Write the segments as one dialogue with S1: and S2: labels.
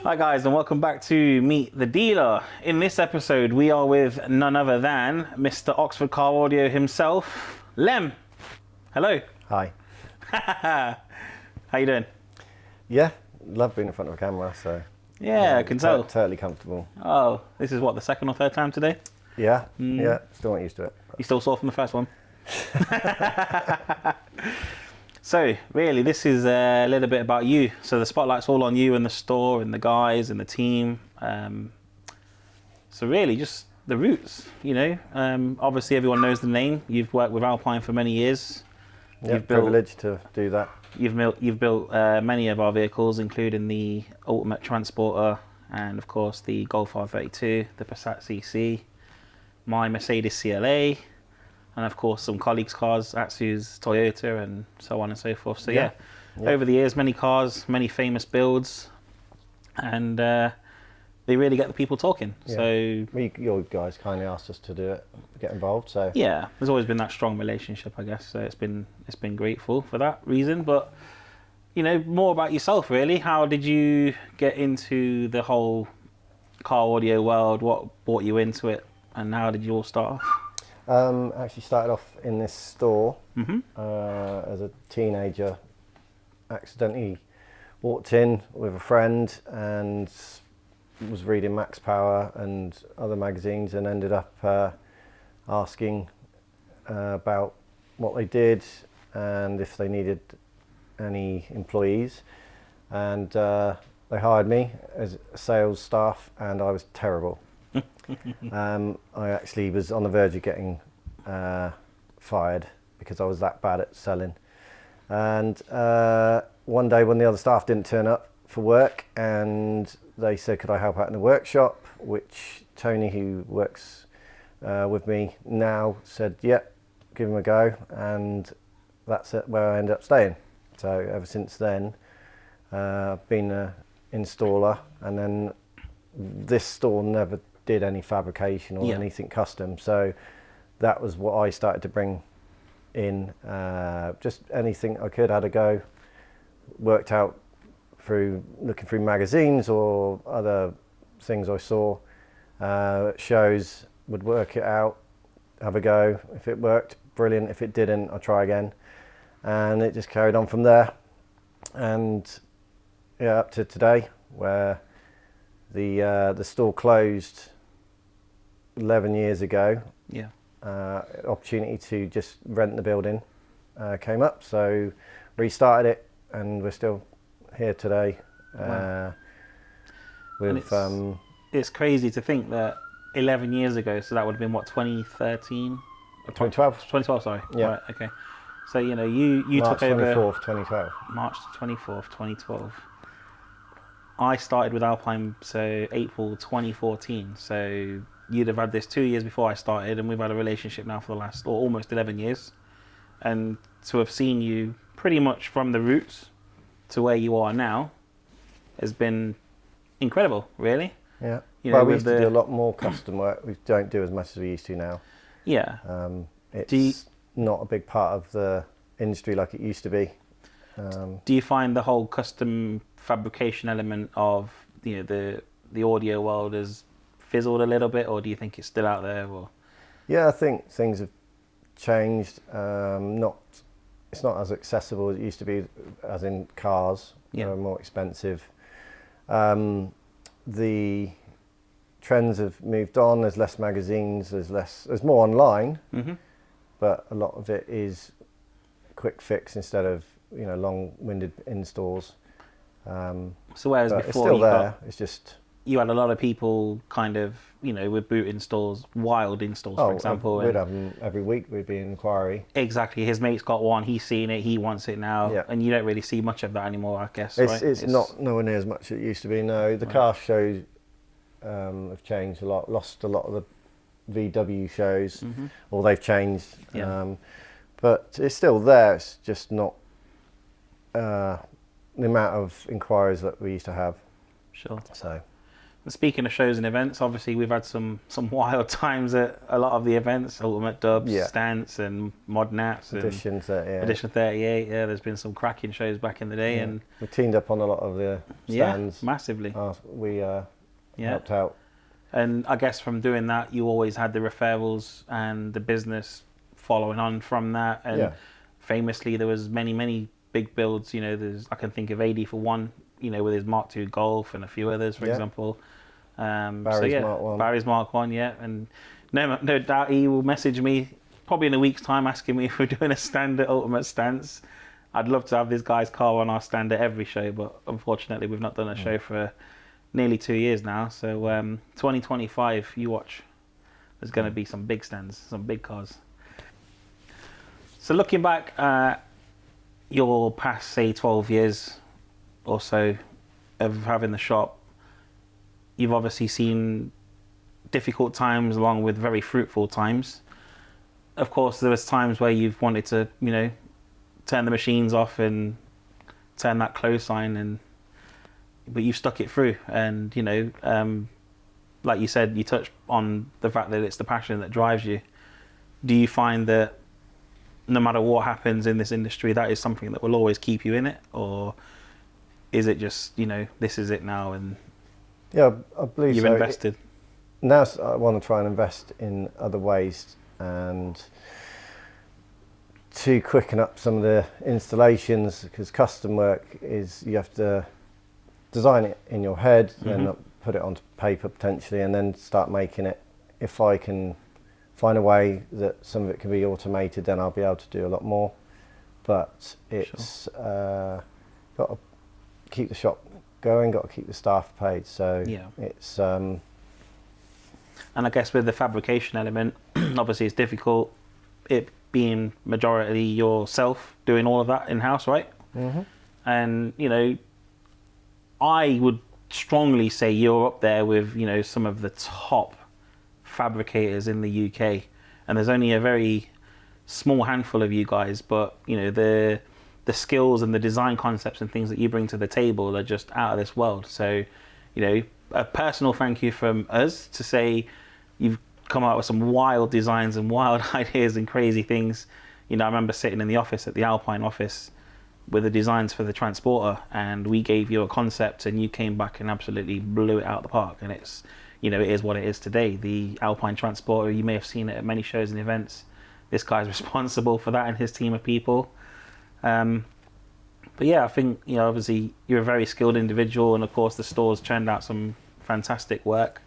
S1: Hi guys, and welcome back to Meet the Dealer. In this episode, we are with none other than Mr. Oxford Car Audio himself, Lem. Hello.
S2: Hi.
S1: How you doing?
S2: Yeah, love being in front of a camera, so...
S1: Yeah, I can tell.
S2: Totally comfortable.
S1: Oh, this is what, the second or third time today?
S2: Yeah, yeah, still not used to it.
S1: You still sore from the first one? So, really, this is a little bit about you. So the spotlight's all on you and the store and the guys and the team. So really, just the roots, you know. Obviously, everyone knows the name. You've worked with Alpine for many years.
S2: Yeah, privileged to do that.
S1: You've built many of our vehicles, including the Ultimate Transporter and, of course, the Golf R32, the Passat CC, my Mercedes CLA, and of course some colleagues' cars, Atsu's Toyota, and so on and so forth. So yeah, over the years, many cars, many famous builds, and they really get the people talking. Yeah. So
S2: you guys kindly asked us to do it, get involved. So
S1: yeah, there's always been that strong relationship, I guess. So it's been grateful for that reason. But you know, more about yourself, really. How did you get into the whole car audio world? What brought you into it, and how did you all start off?
S2: Actually started off in this store as a teenager. Accidentally walked in with a friend and was reading Max Power and other magazines, and ended up asking about what they did and if they needed any employees, and they hired me as sales staff, and I was terrible. I actually was on the verge of getting fired because I was that bad at selling. And one day when the other staff didn't turn up for work, and they said, could I help out in the workshop, which Tony, who works with me now, said, yeah, give him a go. And that's where I ended up staying. So ever since then, I've been an installer, and then this store never did any fabrication or anything custom, so that was what I started to bring in. Just anything I could, had a go, worked out through looking through magazines or other things I saw, shows, would work it out, have a go. If it worked, brilliant. If it didn't, I'll try again, and it just carried on from there. And yeah, up to today, where the store closed 11 years ago.
S1: Yeah.
S2: Opportunity to just rent the building came up, so restarted it, and we're still here today.
S1: Wow.
S2: With
S1: it's crazy to think that 11 years ago, so that would have been what, 2013?
S2: 2012.
S1: 2012, sorry.
S2: Yeah.
S1: Right, okay. So you know, you
S2: March
S1: took over
S2: 24th, 2012.
S1: March 24th, 2012. I started with Alpine, so April 2014. So you'd have had this 2 years before I started, and we've had a relationship now for the last, or almost 11 years. And to have seen you pretty much from the roots to where you are now has been incredible, really.
S2: Yeah.
S1: You know,
S2: well, we used to do a lot more custom work. We don't do as much as we used to now.
S1: Yeah.
S2: It's not a big part of the industry like it used to be.
S1: Do you find the whole custom fabrication element of, you know, the audio world has fizzled a little bit, or do you think it's still out there? Or
S2: yeah, I think things have changed. It's not as accessible as it used to be, as in cars. They're more expensive. The trends have moved on. There's less magazines. There's more online, but a lot of it is quick fix instead of, you know, long-winded installs.
S1: So whereas before,
S2: it's still there. It's just
S1: you had a lot of people kind of, you know, with boot installs, wild installs, for example.
S2: We'd have them every week. We'd be in inquiry.
S1: Exactly. His mate's got one. He's seen it. He wants it now. And you don't really see much of that anymore, I guess.
S2: It's not nowhere near as much as it used to be. No, the car shows have changed a lot. Lost a lot of the VW shows, or they've changed. But it's still there. It's just not the amount of inquiries that we used to have.
S1: Sure. Speaking of shows and events, obviously we've had some wild times at a lot of the events, Ultimate Dubs,
S2: Yeah.
S1: Stance and Mod Nats and
S2: Edition 38.
S1: Edition 38. Yeah, there's been some cracking shows back in the day,
S2: Yeah.
S1: and
S2: We teamed up on a lot of the stands.
S1: yeah, massively.
S2: We
S1: Yeah.
S2: helped out.
S1: And I guess from doing that, you always had the referrals and the business following on from that. And
S2: Yeah.
S1: famously, there was many big builds. You know, I can think of AD for one. You know, with his Mark II Golf and a few others, for
S2: Yeah.
S1: example.
S2: Barry's Mark 1.
S1: Barry's Mark 1, yeah. And no doubt he will message me probably in a week's time asking me if we're doing a stand at Ultimate Stance. I'd love to have this guy's car on our stand at every show, but unfortunately we've not done a show for nearly 2 years now. So 2025, you watch. There's going to be some big stands, some big cars. So looking back at your past, say, 12 years or so of having the shop, you've obviously seen difficult times along with very fruitful times. Of course, there was times where you've wanted to, you know, turn the machines off and turn that close sign, but you've stuck it through. And, you know, like you said, you touched on the fact that it's the passion that drives you. Do you find that no matter what happens in this industry, that is something that will always keep you in it? Or is it just, you know, this is it now and
S2: Yeah, I believe
S1: you've
S2: so.
S1: invested?
S2: Now I want to try and invest in other ways and to quicken up some of the installations, because custom work is you have to design it in your head, then put it onto paper potentially, and then start making it. If I can find a way that some of it can be automated, then I'll be able to do a lot more. But it's got to keep the shop going, got to keep the staff paid. So
S1: Yeah.
S2: it's
S1: And I guess with the fabrication element, obviously it's difficult, it being majority yourself doing all of that in-house, right? And, you know, I would strongly say you're up there with, you know, some of the top fabricators in the UK. And there's only a very small handful of you guys, but, you know, the skills and the design concepts and things that you bring to the table are just out of this world. So, you know, a personal thank you from us to say you've come out with some wild designs and wild ideas and crazy things. You know, I remember sitting in the office at the Alpine office with the designs for the Transporter, and we gave you a concept and you came back and absolutely blew it out of the park. And it's, you know, it is what it is today. The Alpine Transporter, you may have seen it at many shows and events. This guy's responsible for that and his team of people. But yeah, I think, you know, obviously you're a very skilled individual, and of course the store's churned out some fantastic work.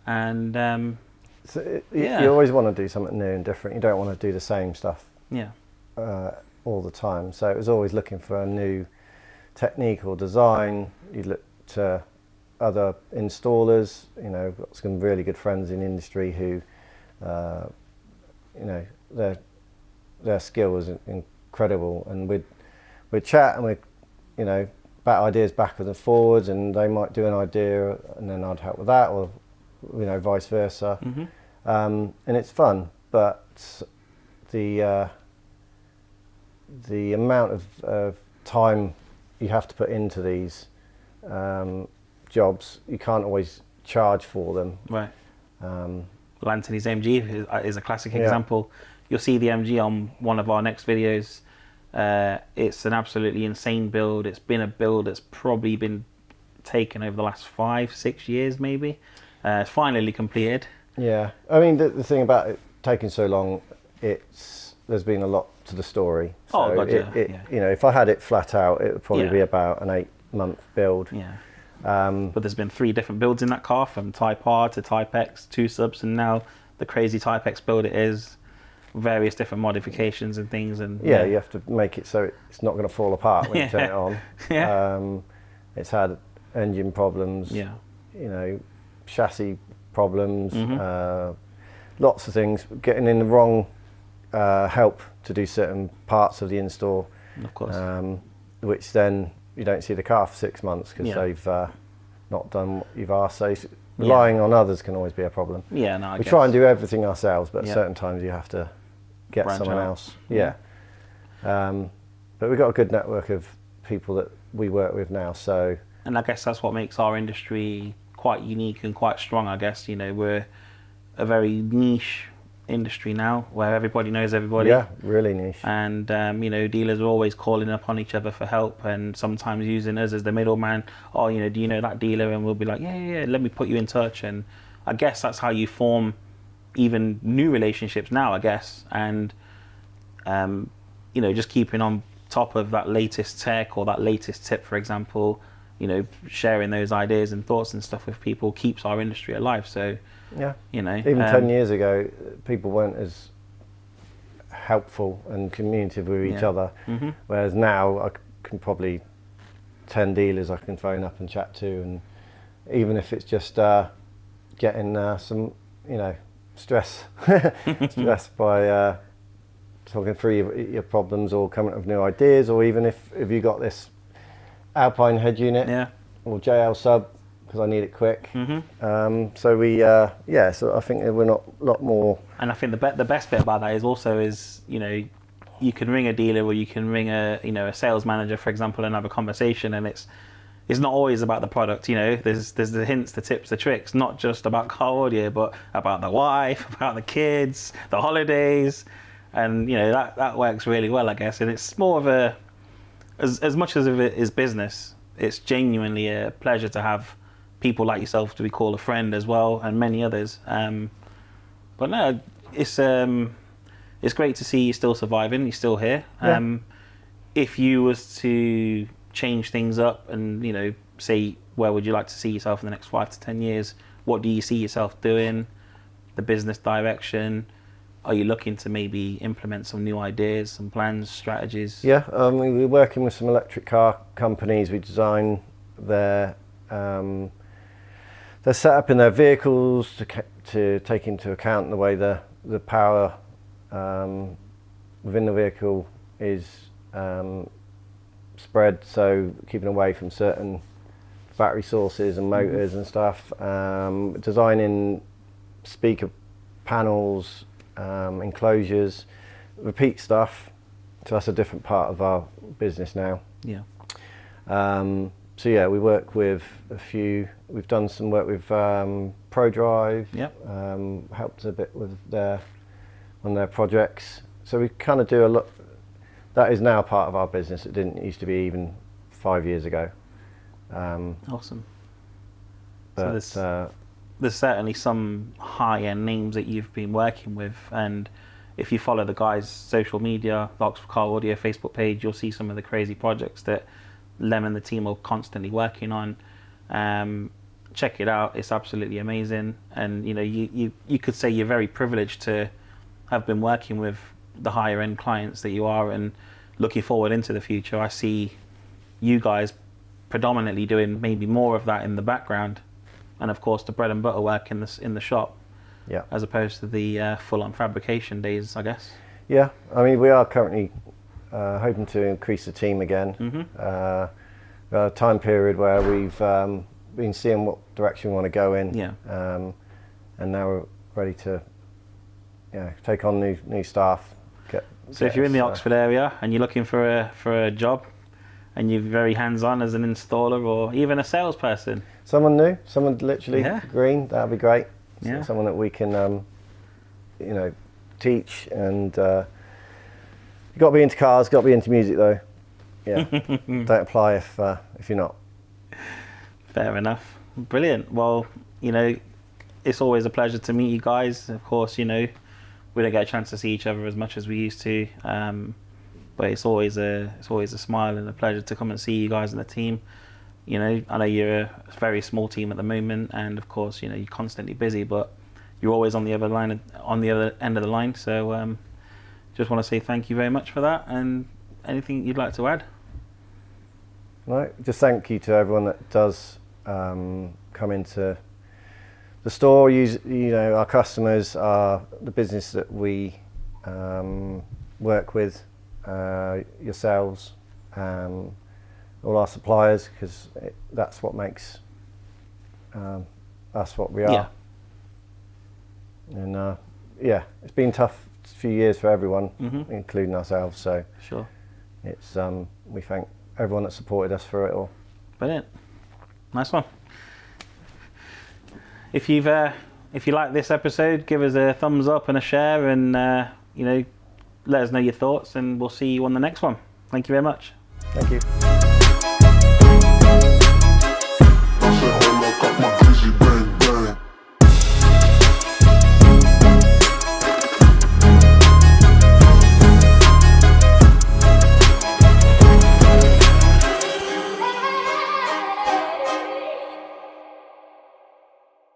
S1: And
S2: you always want to do something new and different. You don't want to do the same stuff
S1: yeah,
S2: all the time. So it was always looking for a new technique or design. You look to other installers. You know, got some really good friends in the industry who, you know, their skill was incredible, and we'd chat and we'd, you know, bat ideas backwards and forwards, and they might do an idea and then I'd help with that, or, you know, vice versa. And it's fun, but the amount of time you have to put into these jobs, you can't always charge for them.
S1: right. Well, Anthony's MG is a classic example. You'll see the MG on one of our next videos. It's an absolutely insane build. It's been a build that's probably been taken over the last 5-6 years, maybe. It's finally completed.
S2: Yeah, I mean, the thing about it taking so long, there's been a lot to the story. So
S1: Oh, God, yeah.
S2: you know, if I had it flat out, it would probably be about an 8-month build.
S1: Yeah. But there's been 3 different builds in that car, from Type R to Type X, 2 subs, and now the crazy Type X build it is. Various different modifications and things, and
S2: yeah, you have to make it so it's not going to fall apart when you turn it on.
S1: Yeah.
S2: It's had engine problems.
S1: Yeah.
S2: You know, chassis problems. Lots of things. Getting in the wrong help to do certain parts of the install.
S1: Of course.
S2: Which then you don't see the car for 6 months because
S1: Yeah.
S2: they've not done what you've asked. So relying on others can always be a problem.
S1: Yeah, no, I
S2: We
S1: guess.
S2: try and do everything ourselves, but
S1: Yeah.
S2: certain times you have to get
S1: Branch
S2: someone
S1: out.
S2: else. Yeah. But we've got a good network of people that we work with now. So
S1: And I guess that's what makes our industry quite unique and quite strong, I guess. You know, we're a very niche industry now where everybody knows everybody.
S2: Yeah, really niche.
S1: And you know, dealers are always calling upon each other for help, and sometimes using us as the middleman. Oh, you know, do you know that dealer? And we'll be like, yeah, let me put you in touch. And I guess that's how you form even new relationships now, I guess. And you know, just keeping on top of that latest tech or that latest tip, for example, you know, sharing those ideas and thoughts and stuff with people keeps our industry alive. So
S2: yeah,
S1: you know,
S2: even 10 years ago, people weren't as helpful and communicative with each other.
S1: Mm-hmm.
S2: Whereas now, I can probably 10 dealers I can phone up and chat to, and even if it's just getting some, you know, stress by talking through your problems or coming up with new ideas, or even if you got this Alpine head unit or JL sub because I need it quick.
S1: Mm-hmm.
S2: So we so I think we're not a lot more.
S1: And I think the best bit about that is you know, you can ring a dealer or you can ring a sales manager, for example, and have a conversation, and it's not always about the product. You know, there's the hints, the tips, the tricks, not just about car audio, but about the wife, about the kids, the holidays, and you know, that works really well, I guess. And it's more of a, as much as it is business, it's genuinely a pleasure to have people like yourself to be called a friend as well, and many others. But no, it's great to see you still surviving. You're still here.
S2: Yeah.
S1: If you was to change things up and, you know, say, where would you like to see yourself in the next 5 to 10 years? What do you see yourself doing? The business direction? Are you looking to maybe implement some new ideas, some plans, strategies?
S2: Yeah, we're working with some electric car companies. We design their setup in their vehicles to take into account the way the power within the vehicle is spread, so keeping away from certain battery sources and motors and stuff. Designing speaker panels, enclosures, repeat stuff. So that's a different part of our business now.
S1: Yeah.
S2: So yeah, we work with a few. We've done some work with ProDrive.
S1: Yep.
S2: Helped a bit with on their projects. So we kind of do a lot. That is now part of our business. It didn't used to be even 5 years ago.
S1: Awesome.
S2: But
S1: So there's certainly some high-end names that you've been working with, and if you follow the guys' social media, the Oxford Car Audio Facebook page, you'll see some of the crazy projects that Lem and the team are constantly working on. Check it out; it's absolutely amazing. And you know, you could say you're very privileged to have been working with the higher end clients that you are, and looking forward into the future. I see you guys predominantly doing maybe more of that in the background, and of course the bread and butter work in the shop.
S2: Yeah.
S1: As opposed to the full-on fabrication days, I guess.
S2: Yeah, I mean, we are currently hoping to increase the team again.
S1: Mm-hmm.
S2: A time period where we've been seeing what direction we want to go in.
S1: Yeah.
S2: And now we're ready to take on new staff.
S1: So if you're in the Oxford area and you're looking for a job, and you're very hands-on as an installer or even a salesperson.
S2: Someone new, someone literally green, that'd be great.
S1: Yeah.
S2: Someone that we can, teach, and you've got to be into cars, got to be into music though. Yeah, don't apply if you're not.
S1: Fair enough. Brilliant. Well, you know, it's always a pleasure to meet you guys. Of course, you know, we don't get a chance to see each other as much as we used to, but it's always a smile and a pleasure to come and see you guys and the team. You know, I know you're a very small team at the moment, and of course, you know, you're constantly busy, but you're always on the other end of the line. So, just want to say thank you very much for that. And anything you'd like to add?
S2: No, just thank you to everyone that does come into the store. Our customers are the business that we work with, yourselves. All our suppliers, because that's what makes us what we are. Yeah. And it's been a tough few years for everyone, including ourselves. So
S1: sure,
S2: it's we thank everyone that supported us through it all.
S1: Brilliant, nice one. if you like this episode, give us a thumbs up and a share, and let us know your thoughts, and we'll see you on the next one. Thank you very much.
S2: Thank you.